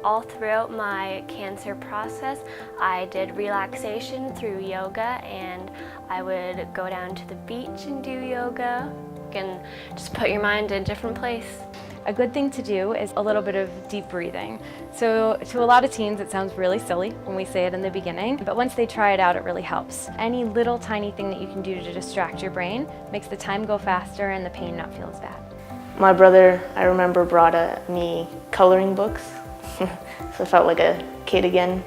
All throughout my cancer process, I did relaxation through yoga, and I would go down to the beach and do yoga and just put your mind in a different place. A good thing to do is a little bit of deep breathing. So to a lot of teens it sounds really silly when we say it in the beginning, but once they try it out it really helps. Any little tiny thing that you can do to distract your brain makes the time go faster and the pain not feel as bad. My brother, I remember, brought me coloring books, so I felt like a kid again.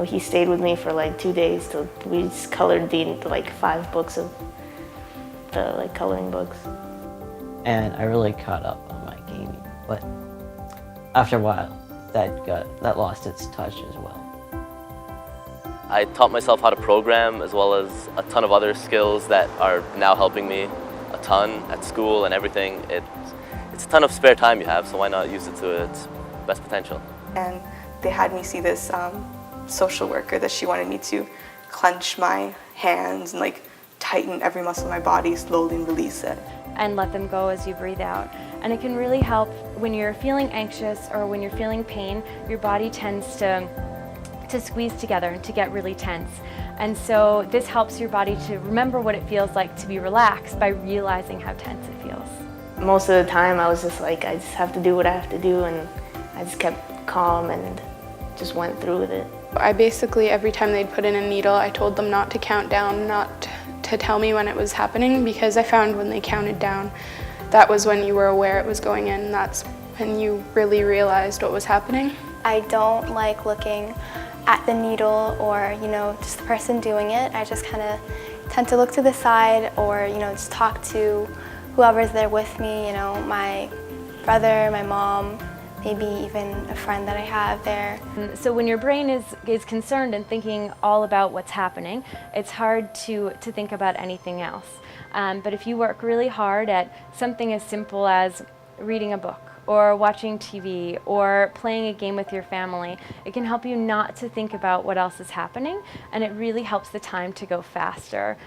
He stayed with me for like 2 days till we just colored the 5 books of the coloring books. And I really caught up on my gaming, but after a while, that lost its touch as well. I taught myself how to program, as well as a ton of other skills that are now helping me a ton at school and everything. It's a ton of spare time you have, so why not use it to its best potential? And they had me see this social worker that she wanted me to clench my hands and tighten every muscle in my body, slowly and release it. And let them go as you breathe out. And it can really help when you're feeling anxious or when you're feeling pain, your body tends to squeeze together and to get really tense. And so this helps your body to remember what it feels like to be relaxed by realizing how tense it feels. Most of the time I was just I just have to do what I have to do, and I just kept calm and just went through with it. I basically, every time they'd put in a needle, I told them not to count down, not to tell me when it was happening, because I found when they counted down, that was when you were aware it was going in, and that's when you really realized what was happening. I don't like looking at the needle or, just the person doing it. I just kind of tend to look to the side or, just talk to whoever's there with me, my brother, my mom, maybe even a friend that I have there. So when your brain is concerned and thinking all about what's happening, it's hard to think about anything else. But if you work really hard at something as simple as reading a book or watching TV or playing a game with your family, it can help you not to think about what else is happening, and it really helps the time to go faster.